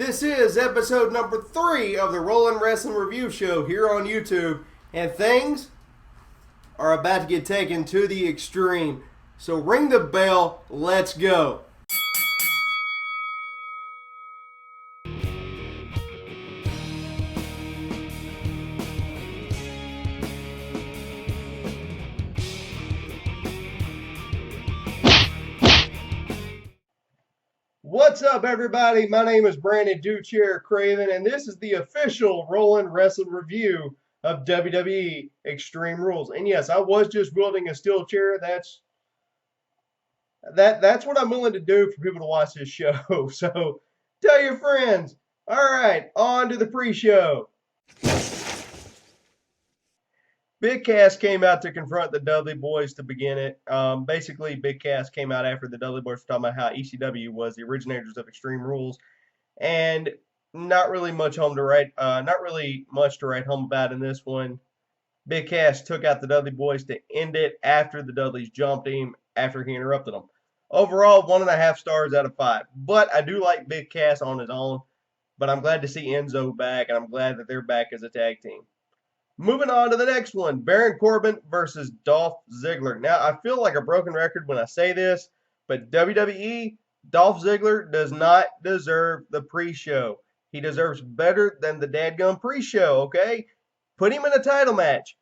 This is episode number 3 of the Rollin' Wrestling Review Show here on YouTube, and things are about to get taken to the extreme. So ring the bell, let's go. What's up, everybody? My name is Brandon Duchair Craven, and this is the official Rollin' Wrestling Review of WWE Extreme Rules. And yes, I was just wielding a steel chair. That's what I'm willing to do for people to watch this show. So tell your friends. All right, on to the pre-show. Big Cass came out to confront the Dudley Boys to begin it. Basically, Big Cass came out after the Dudley Boys were talking about how ECW was the originators of Extreme Rules, and not really much to write home about in this one. Big Cass took out the Dudley Boys to end it after the Dudleys jumped him after he interrupted them. Overall, 1.5 stars out of 5. But I do like Big Cass on his own. But I'm glad to see Enzo back, and I'm glad that they're back as a tag team. Moving on to the next one, Baron Corbin versus Dolph Ziggler. Now, I feel like a broken record when I say this, but WWE, Dolph Ziggler does not deserve the pre-show. He deserves better than the dadgum pre-show, okay? Put him in a title match.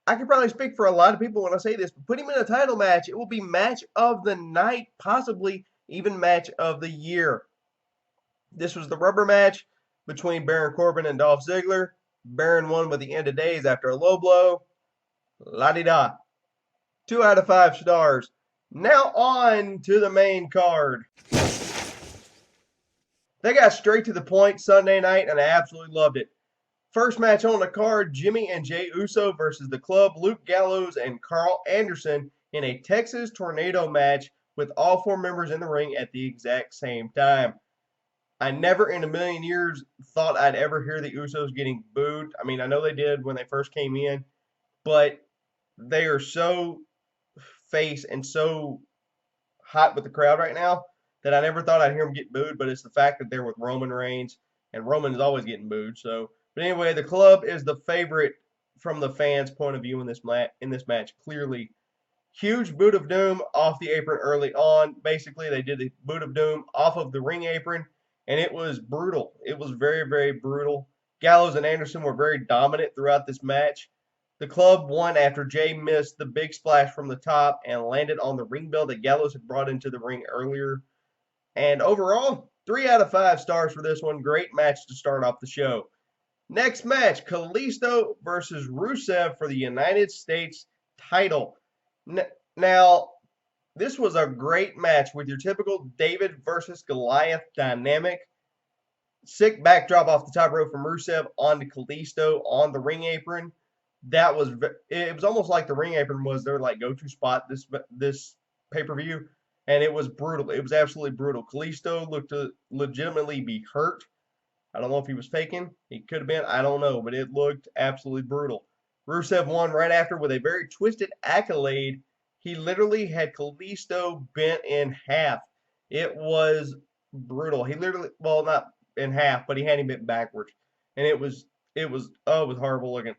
I can probably speak for a lot of people when I say this, but put him in a title match. It will be match of the night, possibly even match of the year. This was the rubber match between Baron Corbin and Dolph Ziggler. Baron won with the end of days after a low blow. La-di-da. 2 out of 5 stars. Now on to the main card. They got straight to the point Sunday night, and I absolutely loved it. First match on the card, Jimmy and Jey Uso versus the Club, Luke Gallows and Carl Anderson in a Texas Tornado match with all 4 members in the ring at the exact same time. I never in a million years thought I'd ever hear the Usos getting booed. I mean, I know they did when they first came in, but they are so face and so hot with the crowd right now that I never thought I'd hear them get booed, but it's the fact that they're with Roman Reigns, and Roman is always getting booed. So, but anyway, the Club is the favorite from the fans' point of view in this match, clearly. Huge boot of doom off the apron early on. Basically, they did the boot of doom off of the ring apron, and it was brutal. It was very, very brutal. Gallows and Anderson were very dominant throughout this match. The Club won after Jey missed the big splash from the top and landed on the ring bell that Gallows had brought into the ring earlier. And overall, 3 out of 5 stars for this one. Great match to start off the show. Next match, Callisto versus Rusev for the United States title. Now, this was a great match with your typical David versus Goliath dynamic. Sick backdrop off the top rope from Rusev onto Callisto on the ring apron. It was almost like the ring apron was their go-to spot this pay-per-view, and it was brutal. It was absolutely brutal. Callisto looked to legitimately be hurt. I don't know if he was faking. He could have been. I don't know, but it looked absolutely brutal. Rusev won right after with a very twisted accolade. He literally had Callisto bent in half. It was brutal. He literally, well, not in half, but he had him bent backwards. And it was horrible looking.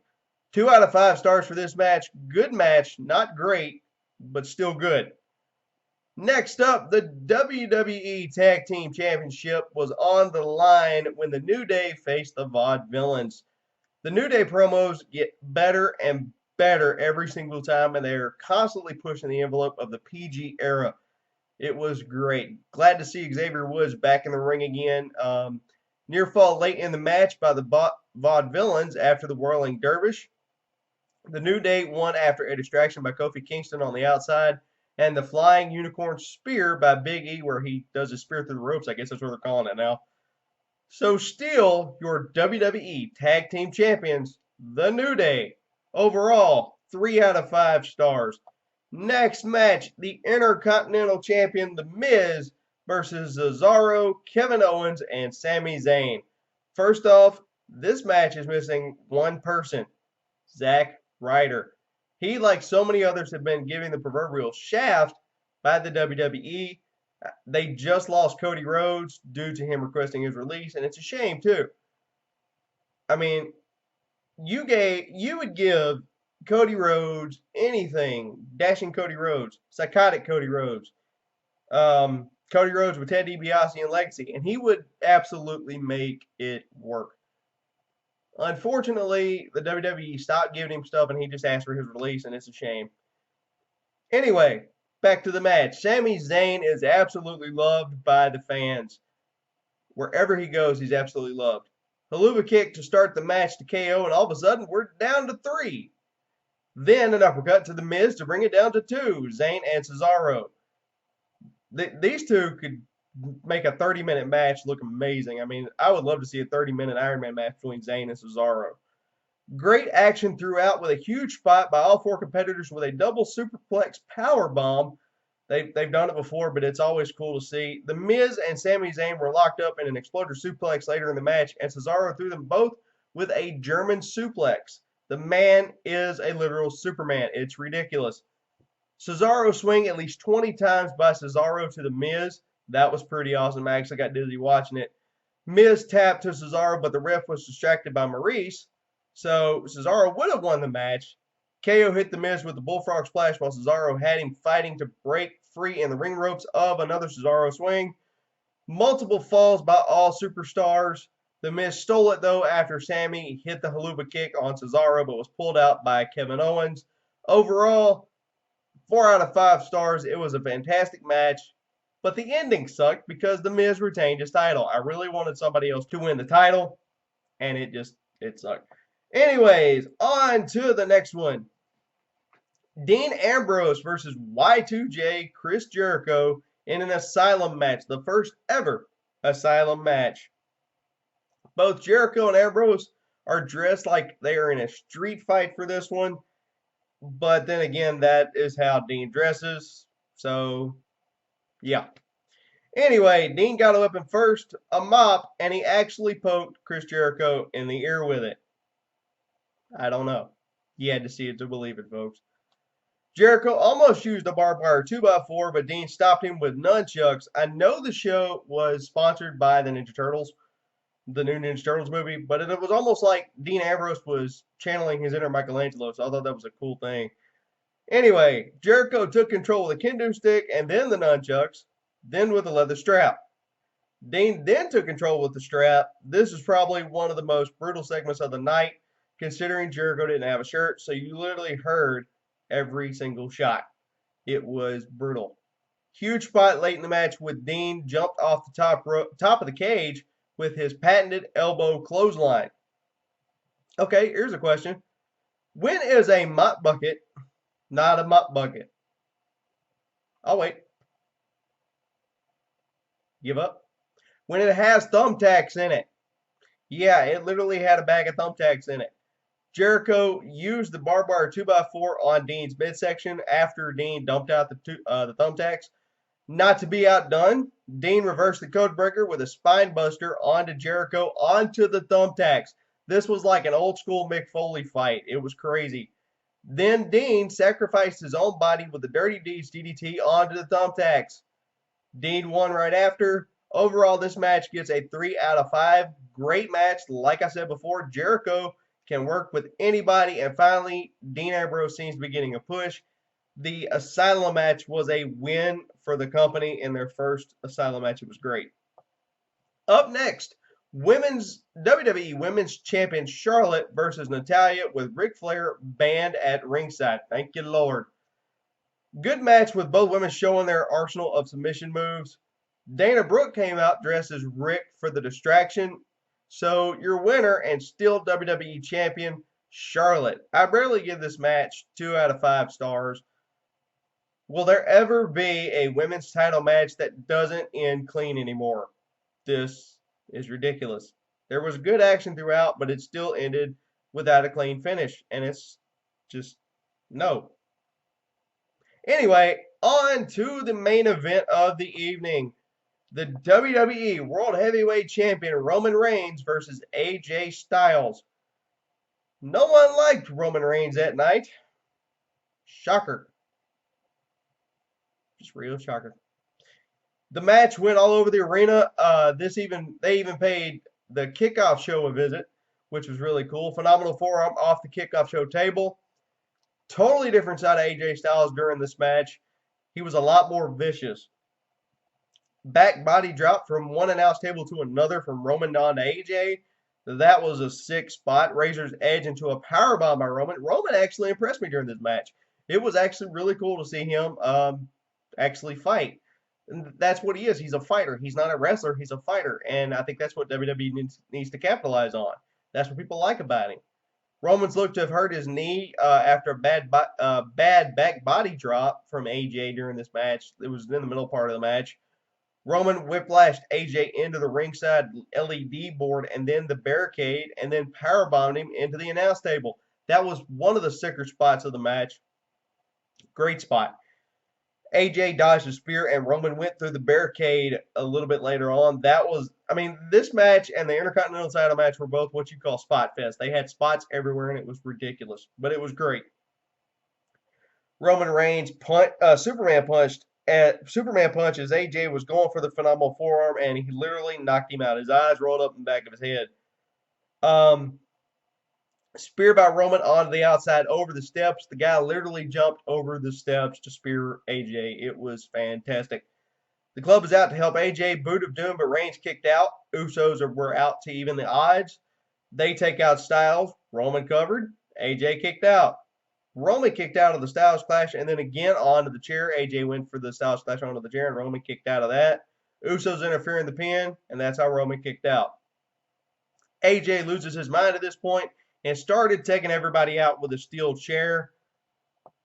2 out of 5 stars for this match. Good match, not great, but still good. Next up, the WWE Tag Team Championship was on the line when the New Day faced the Vaudevillains. The New Day promos get better and better every single time, and they're constantly pushing the envelope of the PG era. It was great. Glad to see Xavier Woods back in the ring again. Near fall late in the match by the Vaudevillains after the Whirling Dervish. The New Day won after a distraction by Kofi Kingston on the outside, and the Flying Unicorn Spear by Big E, where he does a spear through the ropes. I guess that's what they're calling it now. So still, your WWE Tag Team Champions, the New Day. Overall, 3 out of 5 stars. Next match, the Intercontinental Champion, The Miz, versus Cesaro, Kevin Owens, and Sami Zayn. First off, this match is missing one person, Zack Ryder. He, like so many others, have been giving the proverbial shaft by the WWE. They just lost Cody Rhodes due to him requesting his release, and it's a shame too. I mean, you would give Cody Rhodes anything, dashing Cody Rhodes, psychotic Cody Rhodes, Cody Rhodes with Ted DiBiase and Legacy, and he would absolutely make it work. Unfortunately, the WWE stopped giving him stuff, and he just asked for his release, and it's a shame. Anyway, back to the match. Sami Zayn is absolutely loved by the fans. Wherever he goes, he's absolutely loved. Haluva kick to start the match to KO, and all of a sudden, we're down to 3. Then an uppercut to The Miz to bring it down to 2. Zayn and Cesaro. These two could make a 30-minute match look amazing. I mean, I would love to see a 30-minute Iron Man match between Zayn and Cesaro. Great action throughout with a huge spot by all 4 competitors with a double superplex power bomb. They've done it before, but it's always cool to see. The Miz and Sami Zayn were locked up in an exploder suplex later in the match, and Cesaro threw them both with a German suplex. The man is a literal Superman. It's ridiculous. Cesaro swing at least 20 times by Cesaro to the Miz. That was pretty awesome. I actually got dizzy watching it. Miz tapped to Cesaro, but the ref was distracted by Maurice, so Cesaro would have won the match. KO hit the Miz with the Bullfrog Splash while Cesaro had him fighting to break free in the ring ropes of another Cesaro swing. Multiple falls by all superstars. The Miz stole it, though, after Sami hit the Haluva kick on Cesaro, but was pulled out by Kevin Owens. Overall, 4 out of 5 stars. It was a fantastic match, but the ending sucked because The Miz retained his title. I really wanted somebody else to win the title, and it sucked. Anyways, on to the next one. Dean Ambrose versus Y2J Chris Jericho in an Asylum match, the first ever Asylum match. Both Jericho and Ambrose are dressed like they are in a street fight for this one, but then again, that is how Dean dresses, so yeah. Anyway, Dean got a weapon first, a mop, and he actually poked Chris Jericho in the ear with it. I don't know. You had to see it to believe it, folks. Jericho almost used a barbed wire 2x4, but Dean stopped him with nunchucks. I know the show was sponsored by the Ninja Turtles, the new Ninja Turtles movie, but it was almost like Dean Ambrose was channeling his inner Michelangelo, so I thought that was a cool thing. Anyway, Jericho took control with a kendo stick and then the nunchucks, then with a leather strap. Dean then took control with the strap. This is probably one of the most brutal segments of the night, considering Jericho didn't have a shirt, so you literally heard every single shot. It was brutal. Huge spot late in the match with Dean jumped off the top of the cage with his patented elbow clothesline. Okay, here's a question. When is a mop bucket not a mop bucket? I'll wait. Give up. When it has thumbtacks in it. Yeah, it literally had a bag of thumbtacks in it. Jericho used the barbed wire 2x4 on Dean's midsection after Dean dumped out the thumbtacks. Not to be outdone, Dean reversed the codebreaker with a spine buster onto Jericho onto the thumbtacks. This was like an old school Mick Foley fight. It was crazy. Then Dean sacrificed his own body with the Dirty Deeds DDT onto the thumbtacks. Dean won right after. Overall, this match gets a 3 out of 5. Great match. Like I said before, Jericho can work with anybody. And finally, Dean Ambrose seems to be getting a push. The Asylum match was a win for the company in their first Asylum match. It was great. Up next, WWE Women's Champion Charlotte versus Natalya with Ric Flair banned at ringside. Thank you, Lord. Good match with both women showing their arsenal of submission moves. Dana Brooke came out dressed as Rick for the distraction. So your winner and still WWE Champion, Charlotte. I barely give this match 2 out of 5 stars. Will there ever be a women's title match that doesn't end clean anymore? This is ridiculous. There was good action throughout, but it still ended without a clean finish. And it's just, no. Anyway, on to the main event of the evening. The WWE World Heavyweight Champion Roman Reigns versus AJ Styles. No one liked Roman Reigns that night. Shocker. Just real shocker. The match went all over the arena. They even paid the kickoff show a visit, which was really cool. Phenomenal forearm off the kickoff show table. Totally different side of AJ Styles during this match. He was a lot more vicious. Back body drop from one announce table to another from Roman down to AJ. That was a sick spot. Razor's Edge into a powerbomb by Roman. Roman actually impressed me during this match. It was actually really cool to see him actually fight. And that's what he is. He's a fighter. He's not a wrestler. He's a fighter. And I think that's what WWE needs to capitalize on. That's what people like about him. Roman's looked to have hurt his knee after a bad back body drop from AJ during this match. It was in the middle part of the match. Roman whiplashed AJ into the ringside LED board and then the barricade and then powerbombed him into the announce table. That was one of the sicker spots of the match. Great spot. AJ dodged a spear and Roman went through the barricade a little bit later on. This match and the Intercontinental title match were both what you call spot fest. They had spots everywhere and it was ridiculous, but it was great. Roman Reigns Superman punch as AJ was going for the phenomenal forearm and he literally knocked him out. His eyes rolled up in the back of his head. Spear by Roman onto the outside over the steps. The guy literally jumped over the steps to spear AJ. It was fantastic. The club was out to help AJ. Boot of Doom, but Reigns kicked out. Usos were out to even the odds. They take out Styles. Roman covered. AJ kicked out. Roman kicked out of the Styles Clash and then again onto the chair. AJ went for the Styles Clash onto the chair and Roman kicked out of that. Usos interfere in the pin and that's how Roman kicked out. AJ loses his mind at this point and started taking everybody out with a steel chair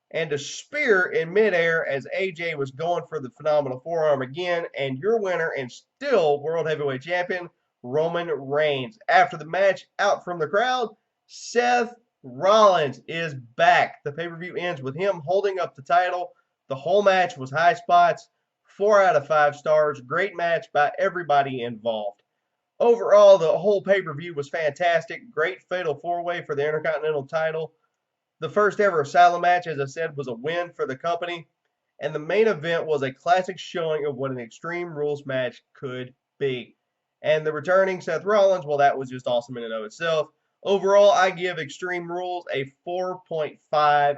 and a spear in midair as AJ was going for the phenomenal forearm again. And your winner and still World Heavyweight Champion, Roman Reigns. After the match, out from the crowd, Seth Rollins is back. The pay-per-view ends with him holding up the title. The whole match was high spots, 4 out of 5 stars. Great match by everybody involved. Overall, the whole pay-per-view was fantastic. Great fatal four-way for the Intercontinental title. The first ever Asylum match, as I said, was a win for the company. And the main event was a classic showing of what an Extreme Rules match could be. And the returning Seth Rollins, well, that was just awesome in and of itself. Overall, I give Extreme Rules a 4.5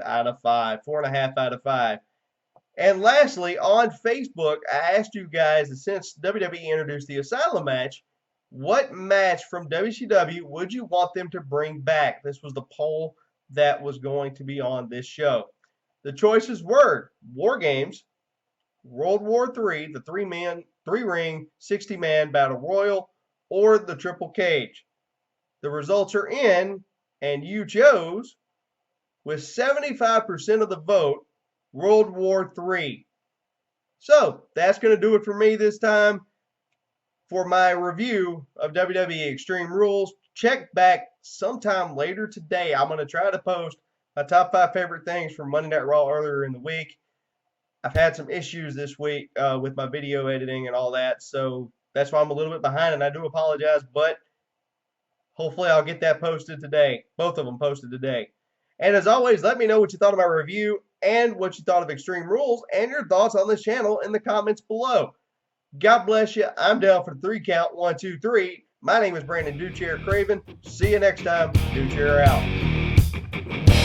out of 5, 4.5 out of 5. And lastly, on Facebook, I asked you guys, since WWE introduced the Asylum match, what match from WCW would you want them to bring back? This was the poll that was going to be on this show. The choices were War Games, World War III, the three-ring, 60-man Battle Royal, or the Triple Cage. The results are in, and you chose, with 75% of the vote, World War III. So, that's going to do it for me this time. For my review of WWE Extreme Rules, check back sometime later today. I'm going to try to post my top 5 favorite things from Monday Night Raw earlier in the week. I've had some issues this week with my video editing and all that, so that's why I'm a little bit behind, and I do apologize, but hopefully I'll get that posted today. Both of them posted today. And as always, let me know what you thought of my review and what you thought of Extreme Rules and your thoughts on this channel in the comments below. God bless you. I'm down for the 3 count. 1, 2, 3. My name is Brandon Duchair Craven. See you next time. Duchair out.